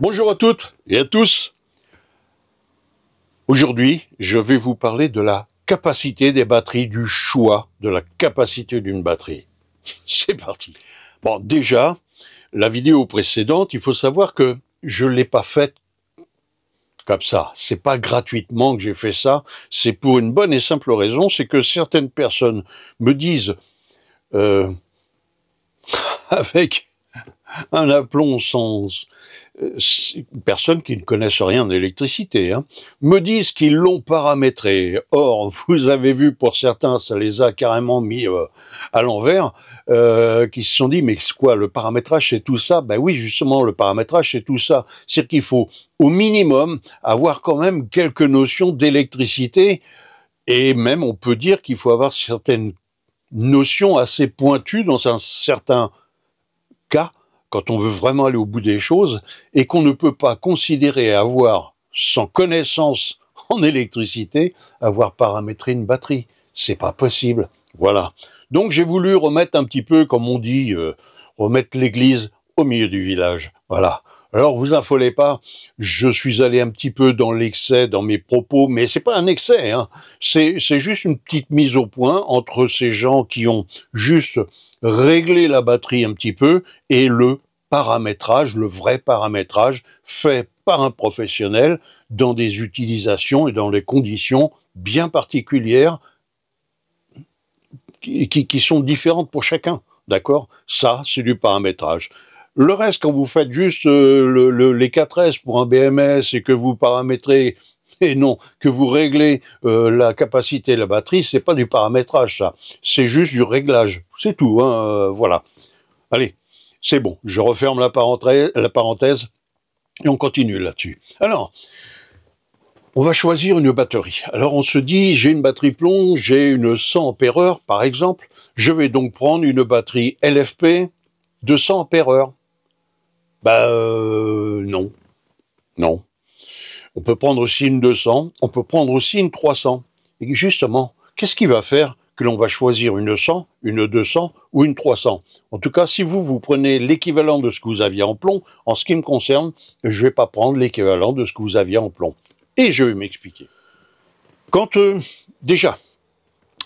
Bonjour à toutes et à tous. Aujourd'hui, je vais vous parler de la capacité des batteries, du choix de la capacité d'une batterie. C'est parti. Bon, déjà, la vidéo précédente, il faut savoir que je ne l'ai pas faite comme ça. C'est pas gratuitement que j'ai fait ça. C'est pour une bonne et simple raison, c'est que certaines personnes me disent avec un aplomb sans personnes qui ne connaissent rien d'électricité, hein, me disent qu'ils l'ont paramétré. Or, vous avez vu, pour certains, ça les a carrément mis à l'envers, qui se sont dit, mais c'est quoi, le paramétrage, c'est tout ça? Ben oui, justement, le paramétrage, c'est tout ça. C'est qu'il faut, au minimum, avoir quand même quelques notions d'électricité, et même, on peut dire qu'il faut avoir certaines notions assez pointues dans un certain cas, quand on veut vraiment aller au bout des choses, et qu'on ne peut pas considérer avoir, sans connaissance en électricité, avoir paramétré une batterie. C'est pas possible. Voilà. Donc j'ai voulu remettre un petit peu, comme on dit, remettre l'église au milieu du village. Voilà. Alors vous affolez pas, je suis allé un petit peu dans l'excès dans mes propos, mais c'est pas un excès, hein. C'est juste une petite mise au point entre ces gens qui ont juste réglé la batterie un petit peu et le paramétrage, le vrai paramétrage fait par un professionnel dans des utilisations et dans des conditions bien particulières qui sont différentes pour chacun. D'accord? Ça, c'est du paramétrage. Le reste, quand vous faites juste les 4S pour un BMS et que vous paramétrez, et non, que vous réglez la capacité de la batterie, c'est pas du paramétrage, ça. C'est juste du réglage. C'est tout, hein, voilà. Allez, c'est bon, je referme la parenthèse et on continue là-dessus. Alors, on va choisir une batterie. Alors on se dit, j'ai une batterie plomb, j'ai une 100 ampères-heure par exemple, je vais donc prendre une batterie LFP de 100 ampères-heure. Non, non. On peut prendre aussi une 200, on peut prendre aussi une 300. Et justement, qu'est-ce qui va faire que l'on va choisir une 100, une 200 ou une 300? En tout cas, si vous prenez l'équivalent de ce que vous aviez en plomb, en ce qui me concerne, je ne vais pas prendre l'équivalent de ce que vous aviez en plomb. Et je vais m'expliquer. Quand, déjà,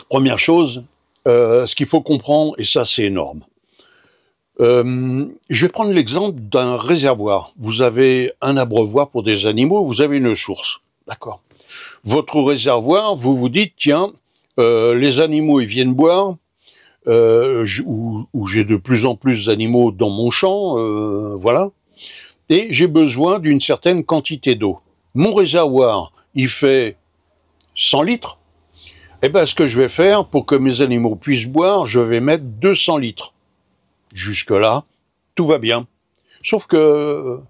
première chose, ce qu'il faut comprendre, et ça c'est énorme, je vais prendre l'exemple d'un réservoir. Vous avez un abreuvoir pour des animaux, vous avez une source, d'accord. Votre réservoir, vous vous dites, tiens, les animaux, ils viennent boire, où j'ai de plus en plus d'animaux dans mon champ, voilà, et j'ai besoin d'une certaine quantité d'eau. Mon réservoir, il fait 100 litres, et bien ce que je vais faire, pour que mes animaux puissent boire, je vais mettre 200 litres. Jusque-là, tout va bien. Sauf que,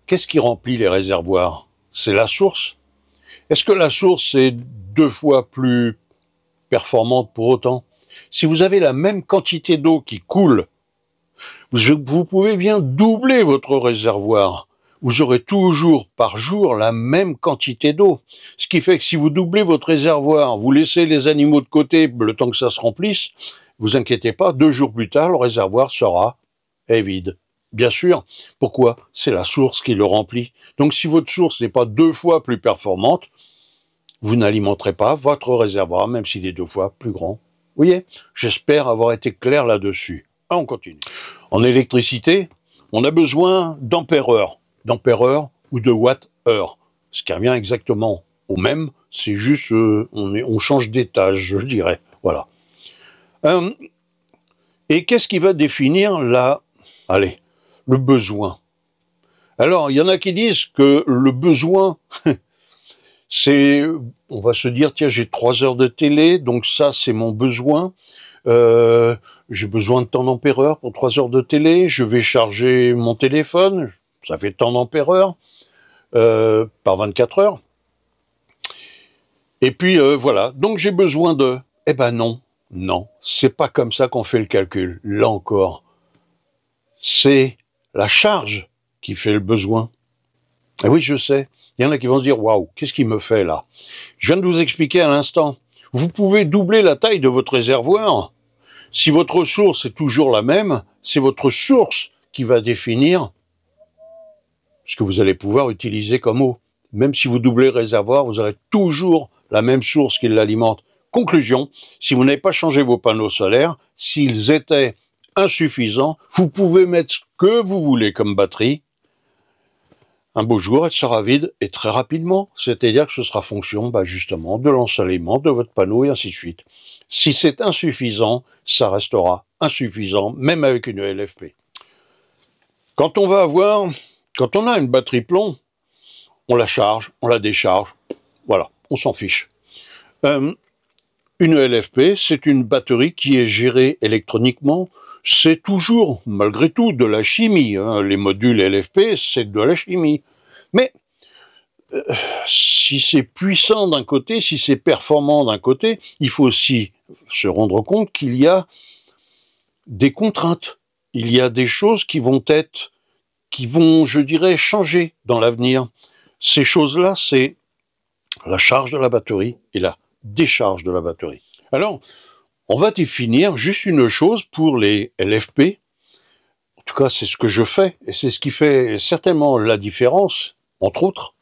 qu'est-ce qui remplit les réservoirs? C'est la source. Est-ce que la source est 2 fois plus performante pour autant? Si vous avez la même quantité d'eau qui coule, vous pouvez bien doubler votre réservoir. Vous aurez toujours par jour la même quantité d'eau. Ce qui fait que si vous doublez votre réservoir, vous laissez les animaux de côté le temps que ça se remplisse, vous inquiétez pas, 2 jours plus tard, le réservoir sera vide. Bien sûr. Pourquoi? C'est la source qui le remplit. Donc si votre source n'est pas 2 fois plus performante, vous n'alimenterez pas votre réservoir, même s'il est 2 fois plus grand. Vous voyez? J'espère avoir été clair là-dessus. On continue. En électricité, on a besoin d'ampères-heure ou de watts-heure. Ce qui revient exactement au même, c'est juste on change d'étage, je dirais. Voilà. Et qu'est-ce qui va définir le besoin? Alors, il y en a qui disent que le besoin, c'est, on va se dire, tiens, j'ai 3 heures de télé, donc ça, c'est mon besoin. J'ai besoin de tant d'ampères-heure pour 3 heures de télé. Je vais charger mon téléphone, ça fait tant d'ampères-heure par 24 heures. Et puis, voilà, donc j'ai besoin de... Eh ben non, non, c'est pas comme ça qu'on fait le calcul. Là encore, c'est la charge qui fait le besoin. Et oui, je sais, il y en a qui vont se dire, waouh, qu'est-ce qu'il me fait là? Je viens de vous expliquer à l'instant. Vous pouvez doubler la taille de votre réservoir. Si votre source est toujours la même, c'est votre source qui va définir ce que vous allez pouvoir utiliser comme eau. Même si vous doublez le réservoir, vous aurez toujours la même source qui l'alimente. Conclusion, si vous n'avez pas changé vos panneaux solaires, s'ils étaient insuffisants, vous pouvez mettre ce que vous voulez comme batterie. Un beau jour, elle sera vide et très rapidement, c'est-à-dire que ce sera fonction justement de l'ensoleillement de votre panneau et ainsi de suite. Si c'est insuffisant, ça restera insuffisant, même avec une LFP. Quand on a une batterie plomb, on la charge, on la décharge, voilà, on s'en fiche. Une LFP, c'est une batterie qui est gérée électroniquement. C'est toujours, malgré tout, de la chimie. Hein. Les modules LFP, c'est de la chimie. Mais si c'est puissant d'un côté, si c'est performant d'un côté, il faut aussi se rendre compte qu'il y a des contraintes. Il y a des choses qui vont, je dirais, changer dans l'avenir. Ces choses-là, c'est la charge de la batterie et la décharge de la batterie. Alors, on va définir juste une chose pour les LFP. En tout cas, c'est ce que je fais, et c'est ce qui fait certainement la différence, entre autres.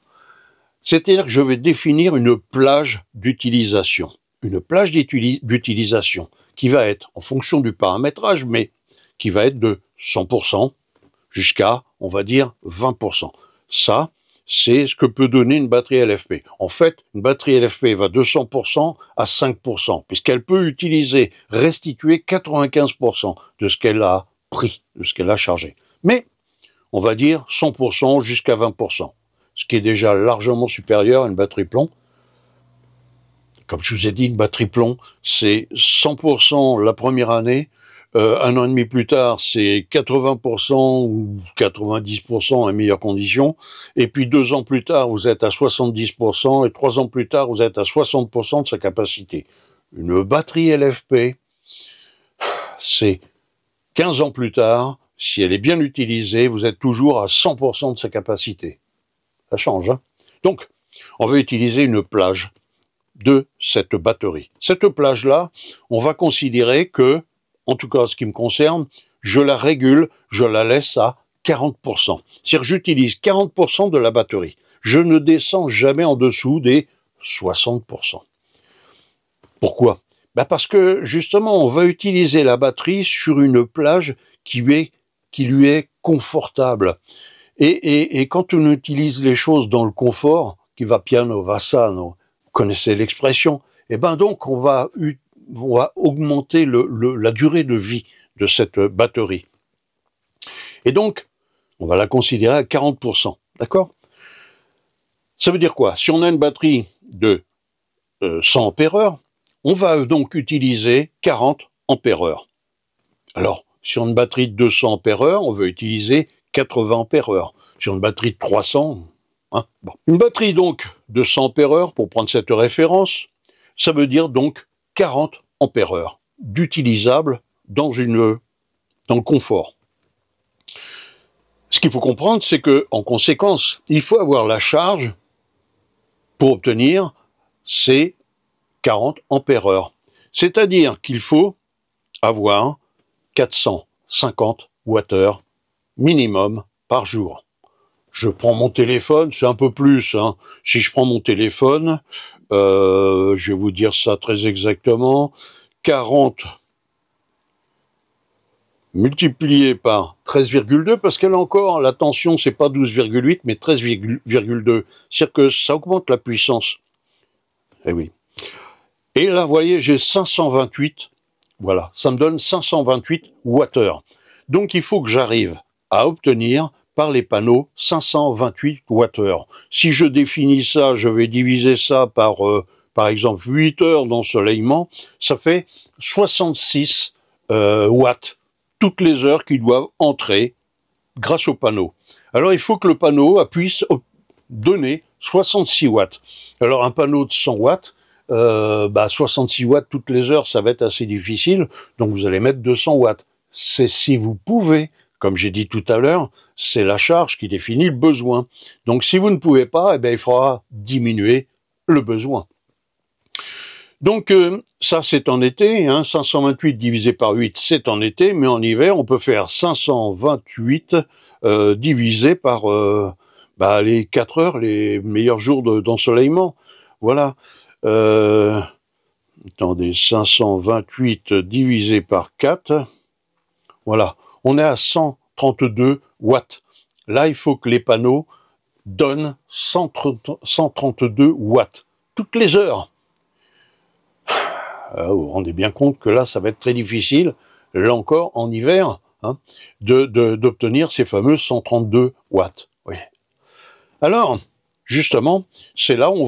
C'est-à-dire que je vais définir une plage d'utilisation. Une plage d'utilisation qui va être, en fonction du paramétrage, mais qui va être de 100% jusqu'à, on va dire, 20%. Ça, c'est ce que peut donner une batterie LFP. En fait, une batterie LFP va de 100% à 5%, puisqu'elle peut restituer 95% de ce qu'elle a pris, de ce qu'elle a chargé. Mais, on va dire 100% jusqu'à 20%, ce qui est déjà largement supérieur à une batterie plomb. Comme je vous ai dit, une batterie plomb, c'est 100% la première année. Un an et demi plus tard, c'est 80% ou 90% en meilleures conditions. Et puis 2 ans plus tard, vous êtes à 70%. Et 3 ans plus tard, vous êtes à 60% de sa capacité. Une batterie LFP, c'est 15 ans plus tard. Si elle est bien utilisée, vous êtes toujours à 100% de sa capacité. Ça change, hein? Donc, on va utiliser une plage de cette batterie. Cette plage-là, on va considérer que, en tout cas, en ce qui me concerne, je la régule, je la laisse à 40%. C'est-à-dire que j'utilise 40% de la batterie. Je ne descends jamais en dessous des 60%. Pourquoi? Parce que, justement, on va utiliser la batterie sur une plage qui lui est confortable. Et quand on utilise les choses dans le confort, qui va piano, va sano, vous connaissez l'expression, et donc on va augmenter la durée de vie de cette batterie. Et donc, on va la considérer à 40%, d'accord? Ça veut dire quoi? Si on a une batterie de 100 ampères-heure, on va donc utiliser 40 ampères-heure. Alors, sur une batterie de 200 ampères-heure, on veut utiliser 80 ampères-heure. Sur une batterie de 300, hein, bon. Une batterie donc de 100 ampères-heure, pour prendre cette référence, ça veut dire donc 40 ampères-heure d'utilisable dans le confort. Ce qu'il faut comprendre, c'est que, en conséquence, il faut avoir la charge pour obtenir ces 40 ampères-heure. C'est-à-dire qu'il faut avoir 450 Wh minimum par jour. Je prends mon téléphone, c'est un peu plus. Hein. Si je prends mon téléphone, je vais vous dire ça très exactement, 40 multiplié par 13,2, parce qu'elle a encore, la tension, c'est pas 12,8, mais 13,2. C'est-à-dire que ça augmente la puissance. Eh oui. Et là, vous voyez, j'ai 528. Voilà, ça me donne 528 Wh. Donc, il faut que j'arrive à obtenir par les panneaux 528 Wh. Si je définis ça, je vais diviser ça par exemple 8 heures d'ensoleillement, ça fait 66 watts toutes les heures qui doivent entrer grâce au panneau. Alors il faut que le panneau puisse donner 66 watts. Alors un panneau de 100 watts, 66 watts toutes les heures, ça va être assez difficile, donc vous allez mettre 200 watts. C'est si vous pouvez. Comme j'ai dit tout à l'heure, c'est la charge qui définit le besoin. Donc si vous ne pouvez pas, il faudra diminuer le besoin. Donc ça c'est en été, hein, 528 divisé par 8 c'est en été, mais en hiver on peut faire 528 divisé par Bah, les 4 heures, les meilleurs jours d'ensoleillement. Voilà. Attendez, 528 divisé par 4. Voilà. On est à 132 watts. Là, il faut que les panneaux donnent 132 watts. Toutes les heures. Vous vous rendez bien compte que là, ça va être très difficile, là encore, en hiver, hein, d'obtenir ces fameux 132 watts. Oui. Alors, justement, c'est là où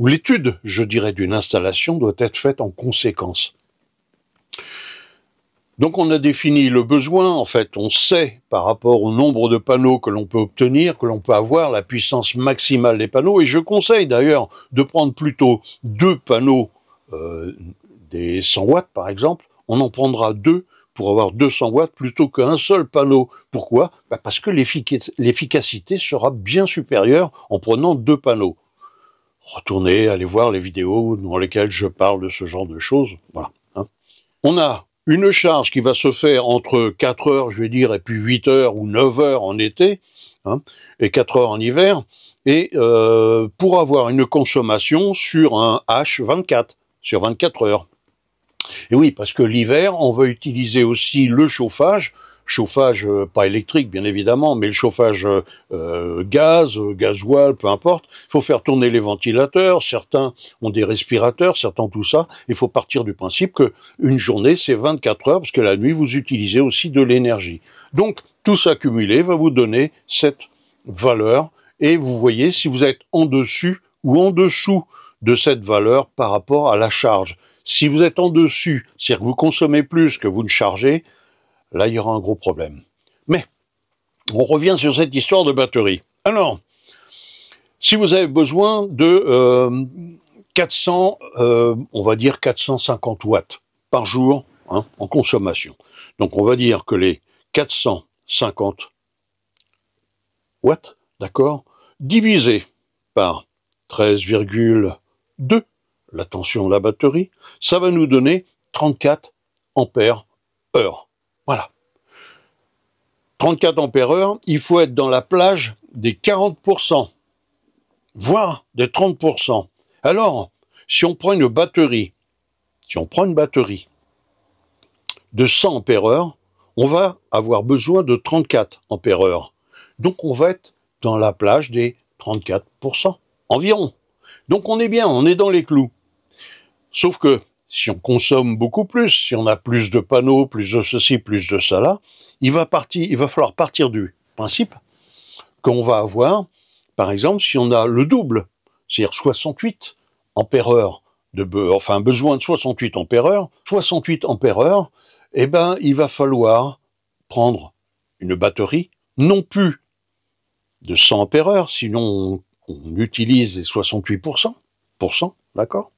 l'étude, je dirais, d'une installation doit être faite en conséquence. Donc on a défini le besoin, en fait, on sait par rapport au nombre de panneaux que l'on peut obtenir, que l'on peut avoir, la puissance maximale des panneaux, et je conseille d'ailleurs de prendre plutôt 2 panneaux des 100 watts par exemple, on en prendra 2 pour avoir 200 watts plutôt qu'un seul panneau. Pourquoi? Parce que l'efficacité sera bien supérieure en prenant 2 panneaux. Retournez, allez voir les vidéos dans lesquelles je parle de ce genre de choses. Voilà. Hein. On a une charge qui va se faire entre 4 heures, je vais dire, et puis 8 heures ou 9 heures en été, hein, et 4 heures en hiver, et pour avoir une consommation sur un H24, sur 24 heures. Et oui, parce que l'hiver, on va utiliser aussi le chauffage pas électrique bien évidemment, mais le chauffage gasoil, peu importe. Il faut faire tourner les ventilateurs, certains ont des respirateurs, certains ont tout ça. Il faut partir du principe que une journée c'est 24 heures, parce que la nuit vous utilisez aussi de l'énergie. Donc tout ça cumulé va vous donner cette valeur, et vous voyez si vous êtes en dessus ou en dessous de cette valeur par rapport à la charge. Si vous êtes en dessus, c'est-à-dire que vous consommez plus que vous ne chargez, là, il y aura un gros problème. Mais, on revient sur cette histoire de batterie. Alors, si vous avez besoin de 400, on va dire 450 watts par jour, hein, en consommation. Donc, on va dire que les 450 watts, d'accord, divisé par 13,2, la tension de la batterie, ça va nous donner 34 ampères heure. Voilà. 34 ampères heure, il faut être dans la plage des 40%, voire des 30%. Alors, si on prend une batterie de 100 ampères heure, on va avoir besoin de 34 ampères heure. Donc on va être dans la plage des 34% environ. Donc on est bien, on est dans les clous. Sauf que si on consomme beaucoup plus, si on a plus de panneaux, plus de ceci, plus de cela, il va falloir partir du principe qu'on va avoir, par exemple, si on a le double, c'est-à-dire 68 ampères heure, besoin de 68 ampères heure, eh ben, il va falloir prendre une batterie, non plus de 100 ampères heure, sinon on utilise les 68%, d'accord?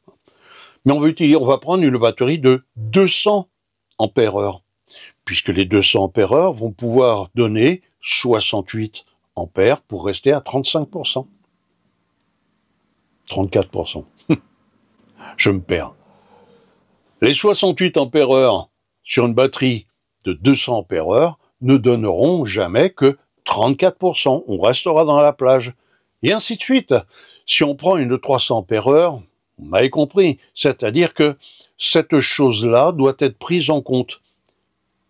Mais on va prendre une batterie de 200 ampères heure, puisque les 200 ampères heure vont pouvoir donner 68 ampères pour rester à 35%. 34%. Je me perds. Les 68 ampères heure sur une batterie de 200 ampères heure ne donneront jamais que 34%. On restera dans la plage. Et ainsi de suite. Si on prend une 300 ampères heure, vous m'avez compris, c'est-à-dire que cette chose-là doit être prise en compte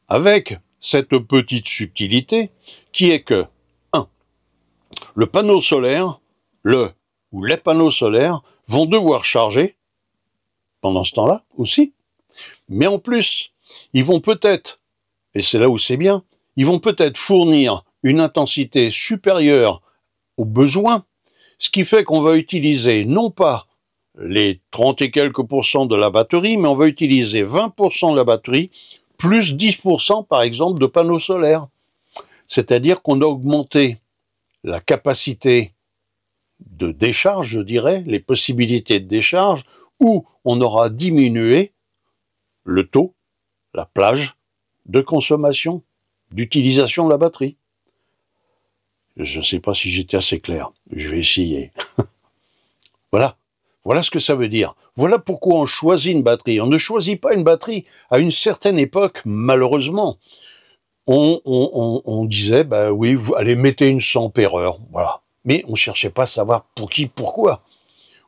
avec cette petite subtilité qui est que 1. Le panneau solaire, ou les panneaux solaires vont devoir charger pendant ce temps-là aussi, mais en plus, ils vont peut-être, et c'est là où c'est bien, ils vont peut-être fournir une intensité supérieure aux besoins, ce qui fait qu'on va utiliser non pas les 30 et quelques pourcents de la batterie, mais on va utiliser 20% de la batterie, plus 10% par exemple de panneaux solaires. C'est-à-dire qu'on a augmenté la capacité de décharge, je dirais, les possibilités de décharge, ou on aura diminué le taux, la plage de consommation, d'utilisation de la batterie. Je ne sais pas si j'étais assez clair, je vais essayer. Voilà. Voilà ce que ça veut dire. Voilà pourquoi on choisit une batterie. On ne choisit pas une batterie à une certaine époque, malheureusement. on disait, bah oui, vous allez mettez une 100 ampères-heure, voilà. Mais on cherchait pas à savoir pour qui, pourquoi.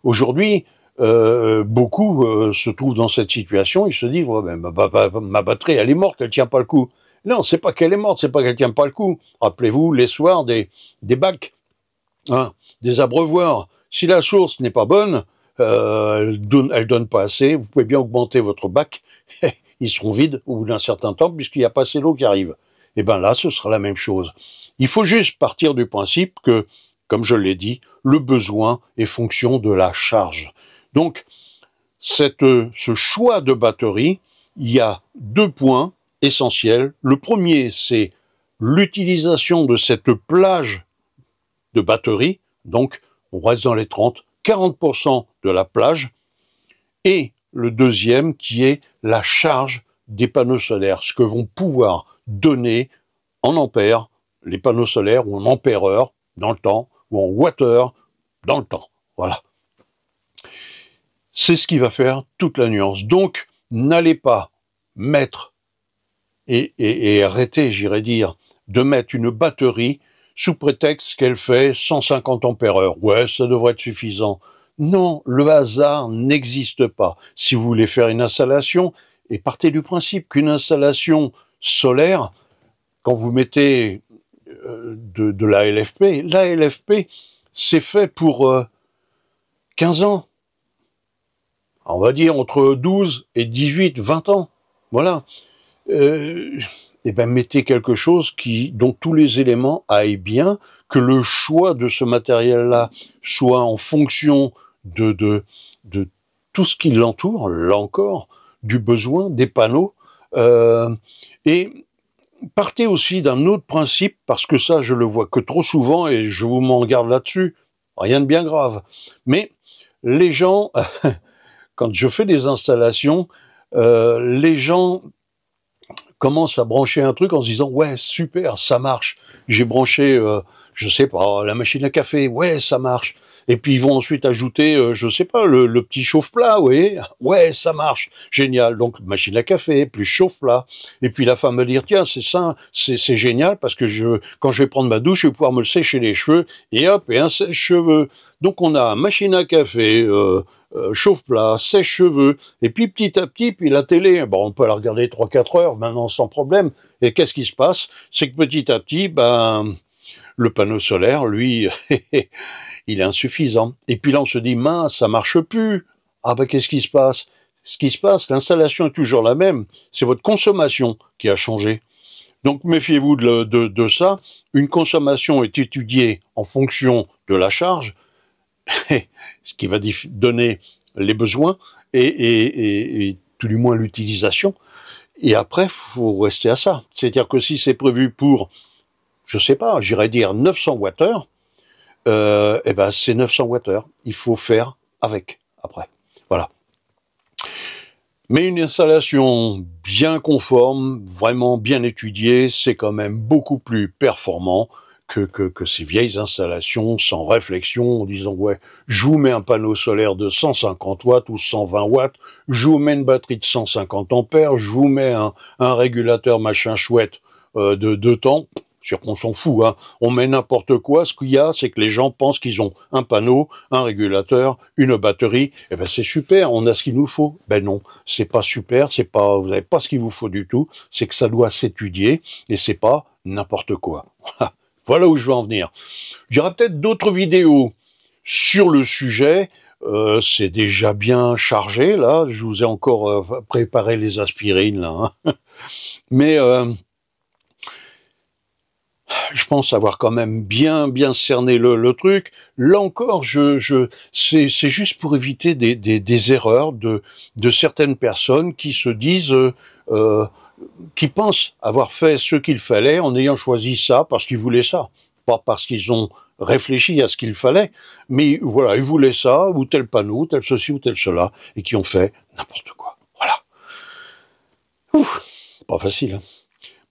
Aujourd'hui, beaucoup se trouvent dans cette situation, ils se disent, ouais, ben, ma batterie, elle est morte, elle tient pas le coup. Non, c'est pas qu'elle est morte, c'est pas qu'elle tient pas le coup. Rappelez-vous les soirs des bacs, hein, des abreuvoirs. Si la source n'est pas bonne, elle donne pas assez, vous pouvez bien augmenter votre bac, ils seront vides au bout d'un certain temps puisqu'il n'y a pas assez d'eau qui arrive. Et bien là, ce sera la même chose. Il faut juste partir du principe que, comme je l'ai dit, le besoin est fonction de la charge. Donc, ce choix de batterie, il y a 2 points essentiels. Le premier, c'est l'utilisation de cette plage de batterie. Donc, on reste dans les 40% de la plage. Et le deuxième, qui est la charge des panneaux solaires, ce que vont pouvoir donner en ampères les panneaux solaires, ou en ampères-heure dans le temps, ou en watts-heure dans le temps. Voilà. C'est ce qui va faire toute la nuance. Donc, n'allez pas mettre, et arrêtez, j'irais dire, de mettre une batterie sous prétexte qu'elle fait 150 ampères-heure. Ouais, ça devrait être suffisant. Non, le hasard n'existe pas. Si vous voulez faire une installation, et partez du principe qu'une installation solaire, quand vous mettez de la LFP, c'est fait pour 15 ans. On va dire entre 12 et 18, 20 ans. Voilà. Et ben mettez quelque chose dont tous les éléments aillent bien, que le choix de ce matériel-là soit en fonction de tout ce qui l'entoure, là encore, du besoin, des panneaux. Et partez aussi d'un autre principe, parce que ça, je le vois que trop souvent, et je vous m'en garde là-dessus, rien de bien grave. Mais les gens, quand je fais des installations, les gens commencent à brancher un truc en se disant « Ouais, super, ça marche. J'ai branché, je sais pas, la machine à café. Ouais, ça marche. » Et puis ils vont ensuite ajouter, je sais pas, le petit chauffe-plat, vous voyez. Ouais, ça marche. Génial. Donc machine à café, plus chauffe-plat. Et puis la femme me dit « Tiens, c'est ça, c'est génial parce que quand je vais prendre ma douche, je vais pouvoir me le sécher les cheveux. » Et hop, et un sèche-cheveux. Donc on a machine à café, chauffe-plat, sèche-cheveux, et puis petit à petit, puis la télé, bon, on peut la regarder 3-4 heures maintenant sans problème, et qu'est-ce qui se passe? C'est que petit à petit, ben, le panneau solaire, lui, il est insuffisant. Et puis là, on se dit, mince, ça marche plus. Ah ben, qu'est-ce qui se passe? Ce qui se passe, l'installation est toujours la même, c'est votre consommation qui a changé. Donc méfiez-vous de ça. Une consommation est étudiée en fonction de la charge, ce qui va donner les besoins et tout du moins l'utilisation. Et après, il faut rester à ça. C'est-à-dire que si c'est prévu pour, je sais pas, j'irais dire 900 Wh, eh ben c'est 900 Wh. Il faut faire avec après. Voilà. Mais une installation bien conforme, vraiment bien étudiée, c'est quand même beaucoup plus performant que ces vieilles installations sans réflexion, en disant « Ouais, je vous mets un panneau solaire de 150 watts ou 120 watts, je vous mets une batterie de 150 ampères, je vous mets un régulateur machin chouette de temps. » Sûr qu'on s'en fout, hein. On met n'importe quoi. Ce qu'il y a, c'est que les gens pensent qu'ils ont un panneau, un régulateur, une batterie. Eh ben c'est super, on a ce qu'il nous faut. Ben non, c'est pas super, c'est pas, vous n'avez pas ce qu'il vous faut du tout. C'est que ça doit s'étudier et c'est pas n'importe quoi. Voilà où je veux en venir. Il y aura peut-être d'autres vidéos sur le sujet. C'est déjà bien chargé là. Je vous ai encore préparé les aspirines là. Hein. Mais je pense avoir quand même bien cerné le truc. Là encore, c'est juste pour éviter des erreurs de certaines personnes qui se disent, qui pensent avoir fait ce qu'il fallait en ayant choisi ça parce qu'ils voulaient ça, pas parce qu'ils ont réfléchi à ce qu'il fallait, mais voilà, ils voulaient ça, ou tel panneau, tel ceci ou tel cela, et qui ont fait n'importe quoi. Voilà. Ouf, pas facile, hein.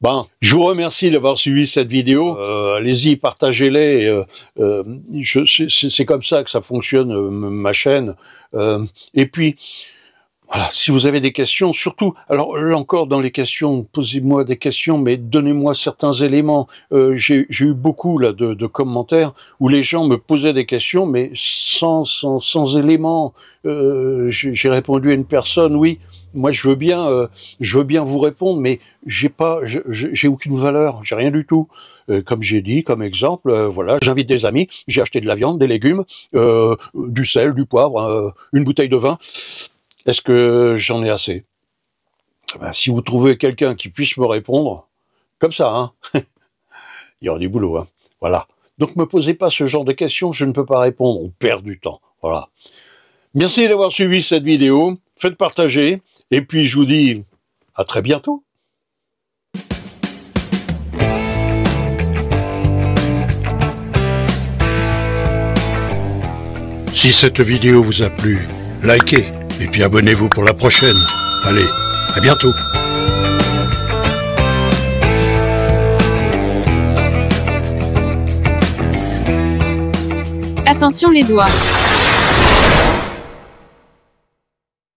Bon, je vous remercie d'avoir suivi cette vidéo. Allez-y, partagez-les. C'est comme ça que ça fonctionne, ma chaîne. Et puis, Voilà, si vous avez des questions, surtout, alors là encore dans les questions, posez-moi des questions, mais donnez-moi certains éléments. J'ai eu beaucoup là de commentaires où les gens me posaient des questions, mais sans éléments. J'ai répondu à une personne, oui, moi je veux bien vous répondre, mais j'ai aucune valeur, j'ai rien du tout. Comme j'ai dit, comme exemple, voilà, j'invite des amis, j'ai acheté de la viande, des légumes, du sel, du poivre, une bouteille de vin. Est-ce que j'en ai assez? Ben, si vous trouvez quelqu'un qui puisse me répondre, comme ça, hein, il y aura du boulot. Hein. Voilà. Donc me posez pas ce genre de questions, je ne peux pas répondre, on perd du temps. Voilà. Merci d'avoir suivi cette vidéo, faites partager, et puis je vous dis à très bientôt. Si cette vidéo vous a plu, likez, et puis abonnez-vous pour la prochaine. Allez, à bientôt. Attention les doigts.